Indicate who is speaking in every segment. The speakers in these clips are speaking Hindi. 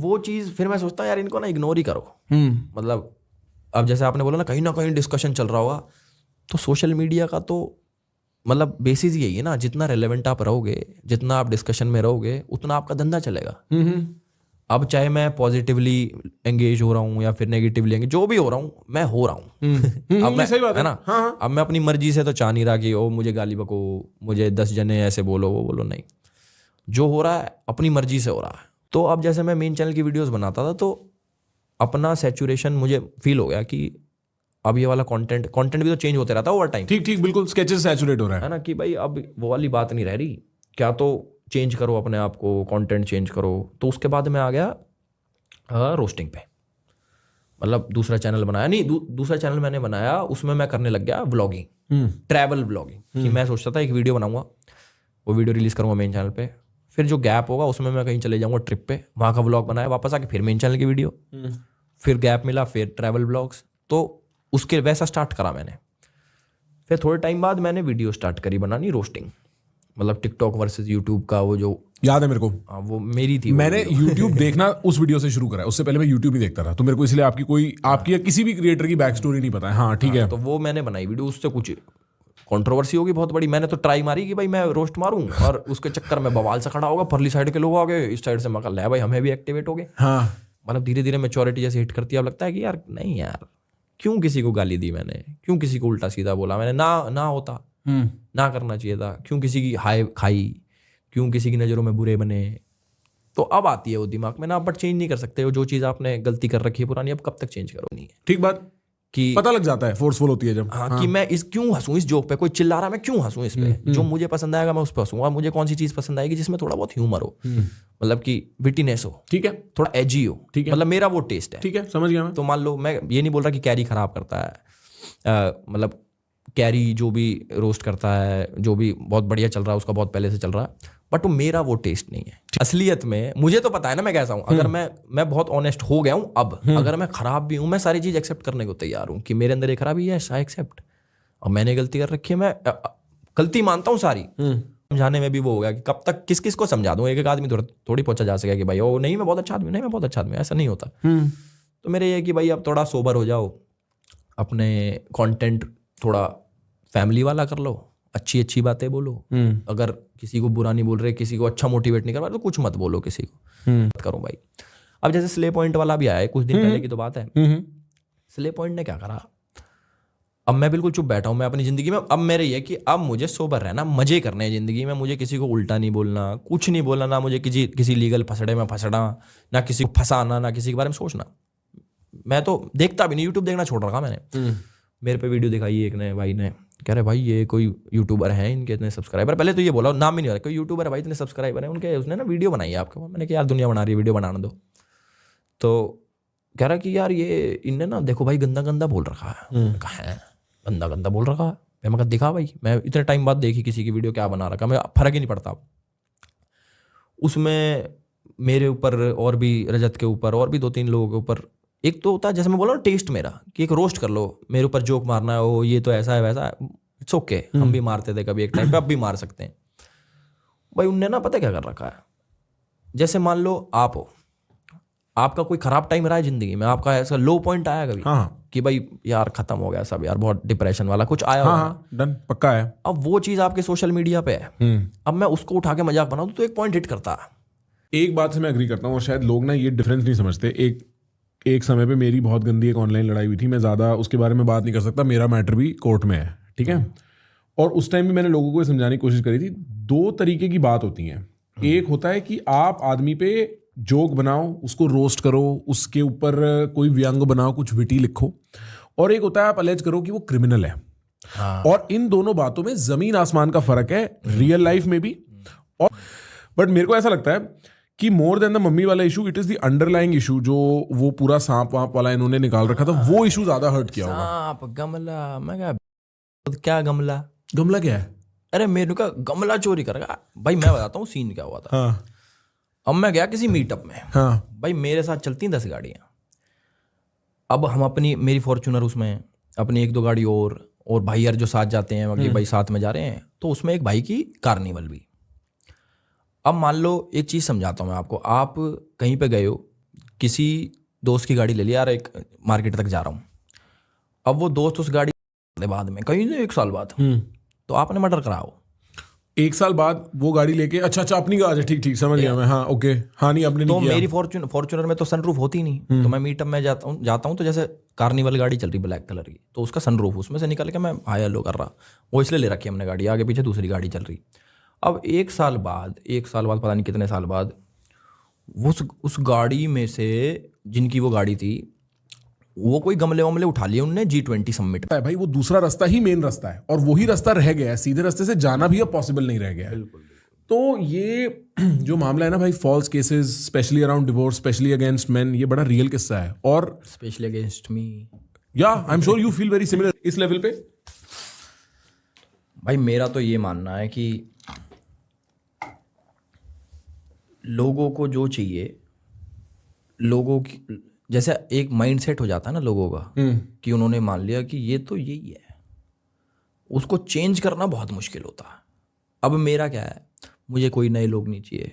Speaker 1: वो चीज़ फिर मैं सोचता हूँ यार इनको ना इग्नोर ही करो। मतलब अब जैसे आपने बोला ना कहीं डिस्कशन चल रहा होगा, तो सोशल मीडिया का तो मतलब बेसिस यही है ना, जितना रेलेवेंट आप रहोगे, जितना आप डिस्कशन में रहोगे, उतना आपका धंधा चलेगा। अब चाहे मैं पॉजिटिवली एंगेज हो रहा हूँ या फिर नेगेटिवली एंगेज, जो भी हो रहा हूँ मैं हो रहा हूँ। अब मैं,
Speaker 2: सही बात
Speaker 1: है ना, अब मैं अपनी मर्जी से तो चाह नहीं रहा कि ओ मुझे गाली बको, मुझे 10 जने ऐसे बोलो वो बोलो, नहीं, जो हो रहा है अपनी मर्जी से हो रहा है। तो अब जैसे मैं मेन चैनल की वीडियोस बनाता था तो अपना सैचुरेशन मुझे फील हो गया कि अब ये वाला कंटेंट भी तो चेंज होते रहता है ओवर टाइम।
Speaker 2: ठीक बिल्कुल, स्केचेस सैचुरेट हो रहा
Speaker 1: है ना, कि भाई अब वो वाली बात नहीं रह रही, क्या तो चेंज करो अपने आप को, कंटेंट चेंज करो। तो उसके बाद मैं आ गया रोस्टिंग पे, मतलब दूसरा चैनल बनाया, नहीं दूसरा चैनल मैंने बनाया, उसमें मैं करने लग गया व्लॉगिंग, ट्रैवल व्लॉगिंग। कि मैं सोचता था एक वीडियो बनाऊंगा, वो वीडियो रिलीज करूंगा मेन चैनल पे, फिर जो गैप होगा उसमें मैं कहीं चले जाऊंगा ट्रिप पे, वहाँ का व्लॉग बनाया, वापस आके फिर मेन चैनल की वीडियो, फिर गैप मिला, फिर ट्रैवल व्लॉग्स। तो उसके वैसा स्टार्ट करा मैंने। फिर थोड़े टाइम बाद मैंने वीडियो स्टार्ट करी बनानी रोस्टिंग, मतलब टिकटॉक वर्सेस यूट्यूब का, वो जो
Speaker 2: याद है मेरे को,
Speaker 1: वो मेरी थी।
Speaker 2: मैंने यूट्यूब देखना उस वीडियो से शुरू करा, उससे पहले मैं यूट्यूब ही देखता था, तो मेरे को इसलिए आपकी या किसी भी क्रिएटर की बैक स्टोरी नहीं पता है। हाँ ठीक है।
Speaker 1: तो वो मैंने बनाई वीडियो, उससे कुछ कंट्रोवर्सी होगी बहुत बड़ी, मैंने तो ट्राई मारी कि भाई मैं रोस्ट मारूं, और उसके चक्कर में बवाल से खड़ा होगा, परली साइड के लोग आ गए, इस साइड से मैं ले भाई हमें भी एक्टिवेट हो गए।
Speaker 2: हाँ,
Speaker 1: मतलब धीरे धीरे मैच्योरिटी जैसे हिट करती है, अब लगता है कि यार नहीं यार, क्यों किसी को गाली दी मैंने, क्यों किसी को उल्टा सीधा बोला मैंने, ना होता, ना करना चाहिए था, क्यों किसी की हाय खाई, क्यों किसी की नज़रों में बुरे बने। तो अब आती है वो दिमाग में ना, बट चेंज नहीं कर सकते हो, जो चीज़ आपने गलती कर रखी है पुरानी, अब कब तक चेंज करो। नहीं है
Speaker 2: ठीक बात,
Speaker 1: कि
Speaker 2: पता लग जाता है, फोर्सफुल होती है जब।
Speaker 1: हाँ, कि मैं क्यों हंसूं इस जोक पे, कोई चिल्ला रहा है मैं क्यों हंसूं इस पे, जो मुझे पसंद आएगा मैं उस पर हंसूंगा, मुझे कौन सी चीज़ पसंद आएगी जिसमें थोड़ा बहुत ह्यूमर हो, मतलब कि विटीनेस हो,
Speaker 2: ठीक है,
Speaker 1: थोड़ा एजी हो,
Speaker 2: ठीक है,
Speaker 1: मतलब मेरा वो टेस्ट है।
Speaker 2: ठीक है, समझ गया मैं।
Speaker 1: तो मान लो, मैं ये नहीं बोल रहा कि कैरी खराब करता है, मतलब कैरी जो भी रोस्ट करता है, जो भी बहुत बढ़िया चल रहा है उसका बहुत पहले से चल रहा है, बट वो मेरा वो टेस्ट नहीं है। असलियत में मुझे तो पता है ना मैं कैसा हूँ, अगर मैं बहुत ऑनेस्ट हो गया हूँ अब, अगर मैं खराब भी हूँ, मैं सारी चीज़ एक्सेप्ट करने को तैयार हूँ कि मेरे अंदर ये खराबी है, आई एक्सेप्ट, और मैंने गलती कर रखी है, मैं गलती मानता हूँ सारी। समझाने में भी वो हो गया कि कब तक किस किस को समझा दूँ, एक आदमी थोड़ी पहुंचा जा सके कि भाई ओ नहीं मैं बहुत अच्छा आदमी, नहीं मैं बहुत अच्छा आदमी, ऐसा नहीं होता। तो मेरे ये कि भाई अब थोड़ा सोबर हो जाओ, अपने कंटेंट थोड़ा फैमिली वाला कर लो, अच्छी बातें बोलो, अगर किसी को बुरा नहीं बोल रहे, किसी को अच्छा मोटिवेट नहीं कर रहा तो कुछ मत बोलो किसी को, मत करो भाई। अब जैसे स्ले पॉइंट वाला भी आया है, कुछ दिन पहले की तो बात है। स्ले पॉइंट ने क्या करा, अब मैं बिल्कुल चुप बैठा हूँ मैं अपनी जिंदगी में। अब मेरे ये कि अब मुझे सोबर रहना, मजे करने हैं जिंदगी में, मुझे किसी को उल्टा नहीं बोलना, कुछ नहीं बोलना, ना मुझे किसी लीगल फसड़े में फंसना, ना किसी को फंसाना, ना किसी के बारे में सोचना। मैं तो देखता भी नहीं, यूट्यूब देखना छोड़ रखा मैंने। मेरे पे वीडियो दिखाई एक ने भाई ने, कह रहे भाई ये कोई यूट्यूबर है, इनके इतने सब्सक्राइबर, पहले तो ये बोला नाम ही नहीं हो रहा, कोई यूट्यूबर है भाई इतने सब्सक्राइबर है उनके, उसने ना वीडियो बनाई है आपके। मैंने कहा यार दुनिया बना रही है, वीडियो बनाने दो। तो कह रहा कि यार ये इनने ना देखो भाई गंदा गंदा बोल रखा है। मैंने कहा है गंदा गंदा बोल रखा है? मैं कहा दिखा भाई, मैं इतने टाइम बाद देखी किसी की वीडियो क्या बना रखा, मैं फर्क ही नहीं पड़ता। उसमें मेरे ऊपर और भी, रजत के ऊपर और भी 2-3 लोगों के ऊपर, एक तो होता है जैसे मैं बोला ना टेस्ट मेरा, कि एक रोस्ट कर लो, मेरे ऊपर जोक मारना है, वो ये तो ऐसा है वैसा है, इट्स ओके, हम भी मारते थे कभी एक टाइम पे, अब भी मार सकते हैं भाई। उनने ना पता क्या कर रखा है, जैसे मान लो आप हो, आपका कोई खराब टाइम रहा है जिंदगी में, आपका ऐसा लो पॉइंट आया कभी कि भाई यार खत्म हो गया सब यार, बहुत डिप्रेशन वाला कुछ आया होगा,
Speaker 2: डन पक्का है।
Speaker 1: अब वो चीज आपके सोशल मीडिया पे है, अब मैं उसको उठा के मजाक बनाऊं तो एक पॉइंट हिट करता है।
Speaker 2: एक बात से मैं एग्री करता हूँ, और शायद लोग ना ये डिफरेंस नहीं समझते। एक समय पे मेरी बहुत गंदी एक ऑनलाइन लड़ाई हुई थी, मैं ज़्यादा उसके बारे में बात नहीं कर सकता, मेरा मैटर भी कोर्ट में है, ठीक है। और उस टाइम भी मैंने लोगों को समझाने की कोशिश करी थी, 2 तरीके की बात होती हैं। एक होता है कि आप आदमी पे जोक बनाओ, उसको रोस्ट करो, उसके ऊपर कोई व्यंग बनाओ, कुछ विटी लिखो, और एक होता है आप अलेज करो कि वो क्रिमिनल है। और इन दोनों बातों में जमीन आसमान का फर्क है, रियल लाइफ में भी। और बट मेरे को ऐसा लगता है कि मोर देन द मम्मी वाला issue, it is the underlying issue, जो वो पूरा सांप वाप वाला इन्होंने निकाल रखा था, वो इशू ज्यादा हर्ट किया होगा।
Speaker 1: सांप गमला, मैं क्या गमला
Speaker 2: क्या है?
Speaker 1: अरे मेरे का गमला चोरी करेगा भाई। मैं बताता हूँ सीन क्या हुआ था। अब मैं गया किसी मीटअप में, भाई मेरे साथ चलती 10 गाड़ियाँ, अब हम अपनी, मेरी फॉर्च्यूनर, उसमें अपनी 1-2 गाड़ी और भाई यार जो साथ जाते हैं बाकी भाई साथ में जा रहे हैं, तो उसमें एक भाई की कार्निवल भी। अब मान लो एक चीज़ समझाता हूँ मैं आपको, आप कहीं पे गए हो किसी दोस्त की गाड़ी ले लिया यार, एक मार्केट तक जा रहा हूँ, अब वो दोस्त उस गाड़ी बाद में कहीं 1 साल बाद तो आपने मर्डर कराओ,
Speaker 2: 1 साल बाद वो गाड़ी लेके, अच्छा अपनी गाड़ी, ठीक समझ गया मैं, हाँ ओके, हाँ नहीं आपने
Speaker 1: तो
Speaker 2: नहीं किया।
Speaker 1: मेरी फॉर्च्यूनर में तो सनरूफ होती नहीं, तो मैं मीटअप में जाता हूँ तो जैसे कार्निवल गाड़ी चल रही ब्लैक कलर की, तो उसका सनरूफ उसमें से निकल के मैं हाई हेलो कर रहा, वो इसलिए ले रखी हमने गाड़ी, आगे पीछे दूसरी गाड़ी चल रही। अब 1 साल बाद पता नहीं कितने साल बाद उस गाड़ी में से जिनकी वो गाड़ी थी, वो कोई गमले वमले उठा लिए उनने G20 समिट
Speaker 2: है भाई, वो दूसरा रास्ता ही मेन रास्ता है और वही रास्ता रह गया है, सीधे रास्ते से जाना भी अब पॉसिबल नहीं रह गया है। तो ये जो मामला है ना भाई, false cases specially around divorce, specially against men, ये बड़ा रियल किस्सा है। और
Speaker 1: स्पेशली अगेंस्ट मी,
Speaker 2: या I am sure you feel very similar इस लेवल पे।
Speaker 1: भाई मेरा तो ये मानना है कि लोगों को जो चाहिए, लोगों की जैसे एक माइंडसेट हो जाता है ना लोगों का कि उन्होंने मान लिया कि ये तो यही है, उसको चेंज करना बहुत मुश्किल होता है। अब मेरा क्या है, मुझे कोई नए लोग नहीं चाहिए,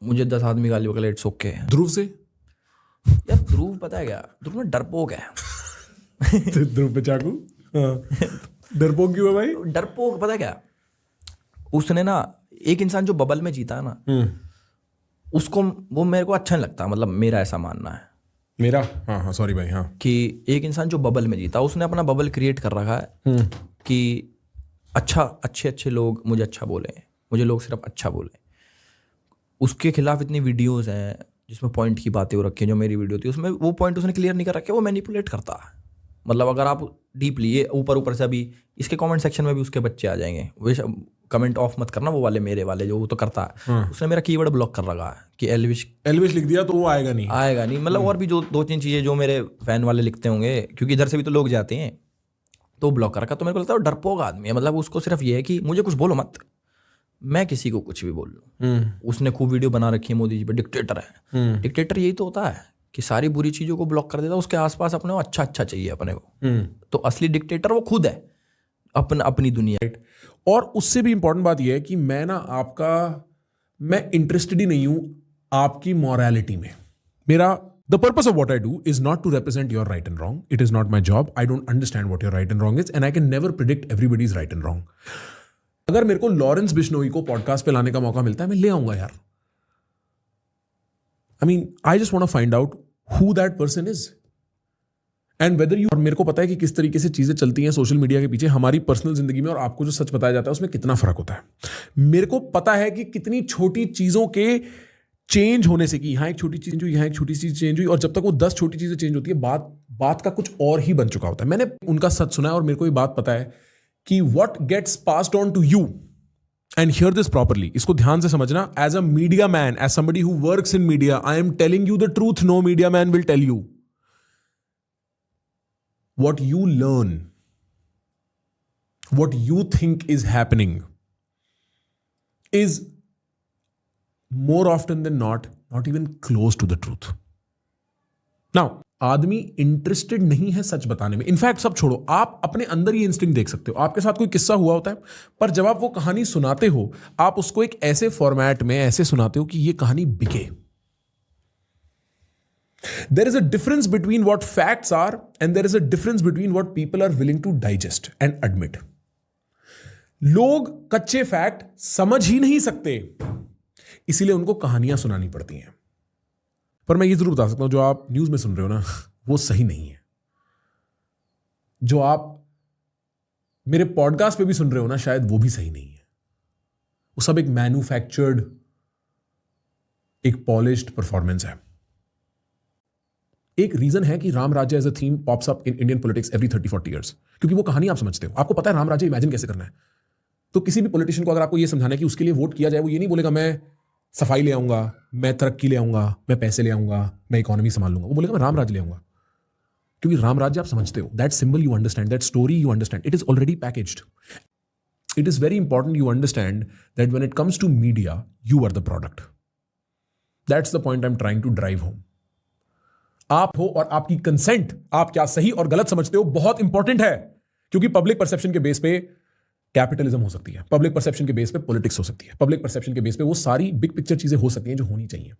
Speaker 1: मुझे 10 आदमी गाली बकले इट्स ओके।
Speaker 2: ध्रुव से
Speaker 1: यार ध्रुव पता है क्या, ध्रुव में डरपोक है।
Speaker 2: ध्रुव पे चाकू, डरपोक क्यों है भाई?
Speaker 1: डरपोक पता है क्या, उसने ना एक इंसान जो बबल में जीता है ना, उसको वो मेरे को अच्छा नहीं लगता, मतलब मेरा ऐसा मानना है
Speaker 2: मेरा, हाँ सॉरी भाई, हाँ,
Speaker 1: कि एक इंसान जो बबल में जीता, उसने अपना बबल क्रिएट कर रखा है कि अच्छे लोग मुझे अच्छा बोले, मुझे लोग सिर्फ अच्छा बोले। उसके खिलाफ इतनी वीडियोस हैं जिसमें पॉइंट की बातें हो रखी हैं, जो मेरी वीडियो थी उसमें वो पॉइंट उसने क्लियर नहीं कर रखे, वो मैनिपुलेट करता है। मतलब अगर आप डीपली ये ऊपर से, अभी इसके कमेंट सेक्शन में भी उसके बच्चे आ जाएंगे, वो कमेंट ऑफ मत करना, वो वाले मेरे वाले जो वो तो करता है, उसने मेरा कीवर्ड ब्लॉक कर रखा है कि एल्विश
Speaker 2: लिख दिया तो वो आएगा नहीं।
Speaker 1: मतलब और भी जो 2-3 चीज़ें जो मेरे फैन वाले लिखते होंगे, क्योंकि इधर से भी तो लोग जाते हैं, तो ब्लॉक कर रखा। तो मेरे को लगता है वो डरपोक आदमी है, मतलब उसको सिर्फ ये है कि मुझे कुछ बोलो मत, मैं किसी को कुछ भी बोल लूँ। उसने खूब वीडियो बना रखी है मोदी जी पे, डिक्टेटर है। डिक्टेटर यही तो होता है कि सारी बुरी चीज़ों को ब्लॉक कर देता है, उसके आसपास अपने को अच्छा चाहिए अपने को। तो असली डिक्टेटर वो खुद है, अपनी दुनिया।
Speaker 2: और उससे भी इंपॉर्टेंट बात यह है कि मैं इंटरेस्टेड ही नहीं हूं आपकी मॉरलिटी में। The purpose of what I do is not to represent your right and wrong. It is not my job. I don't understand what your right and wrong is, and I can never predict everybody's right and wrong. अगर मेरे को लॉरेंस बिश्नोई को पॉडकास्ट पे लाने का मौका मिलता है, मैं ले आऊंगा यार। I just want to find out who that person is. And whether you, और मेरे को पता है कि किस तरीके से चीजें चलती हैं सोशल मीडिया के पीछे हमारी पर्सनल जिंदगी में, और आपको जो सच बताया जाता है उसमें कितना फर्क होता है। मेरे को पता है कि कितनी छोटी चीजों के चेंज होने से, कि यहाँ एक छोटी चीज हुई, यहाँ एक छोटी चीज चेंज हुई, और जब तक वो 10 छोटी चीजें चेंज होती है, बात का कुछ और ही बन चुका होता है। मैंने उनका सच सुना है और मेरे को ये बात पता है कि what gets passed on to you, and hear this properly, इसको ध्यान से समझना। As a media man, as somebody who works in media, I am telling you the truth, no media man will tell you. What you learn, what you think is happening, is more often than not even close to the truth. Now, आदमी इंटरेस्टेड नहीं है सच बताने में। इनफैक्ट सब छोड़ो, आप अपने अंदर ये इंस्टिंक्ट देख सकते हो। आपके साथ कोई किस्सा हुआ होता है, पर जब आप वो कहानी सुनाते हो, आप उसको एक ऐसे फॉर्मेट में ऐसे सुनाते हो कि ये कहानी बिके। There is a difference between what facts are, and there is a difference between what people are willing to digest and admit. लोग कच्चे फैक्ट समझ ही नहीं सकते, इसीलिए उनको कहानियां सुनानी पड़ती हैं। पर मैं ये जरूर बता सकता हूं, जो आप न्यूज में सुन रहे हो ना, वो सही नहीं है। जो आप मेरे पॉडकास्ट पे भी सुन रहे हो ना, शायद वो भी सही नहीं है। वो सब एक मैन्युफैक्चर्ड, एक पॉलिश्ड परफॉर्मेंस है। एक रीजन है कि Ram Rajya as a theme pops up in Indian politics every 30-40 years, क्योंकि वो कहानी आप समझते हो, आपको पता है राम राज्य इमेजिन कैसे करना है। तो किसी भी पॉलिटिशियन को अगर आपको ये समझाना है कि उसके लिए वोट किया जाए, वो ये नहीं बोलेगा मैं सफाई ले आऊंगा, मैं तरक्की ले आऊंगा, मैं पैसे ले आऊंगा, मैं इकोनॉमी संभाल लूंगा। वो बोलेगा मैं राम राज्य ले आऊंगा, क्योंकि राम राज्य आप समझते हो, that symbol you understand, that story you understand, it is already packaged. It is very important you understand that when it comes to media, you are the product. That's the point I am trying to drive home. आप हो और आपकी कंसेंट, आप क्या सही और गलत समझते हो, बहुत इंपॉर्टेंट है, क्योंकि पब्लिक परसेप्शन के बेस पे कैपिटलिज्म हो सकती है, पब्लिक परसेप्शन के बेस पे पॉलिटिक्स हो सकती है, पब्लिक परसेप्शन के बेस पे वो सारी बिग पिक्चर चीजें हो सकती हैं जो होनी चाहिए।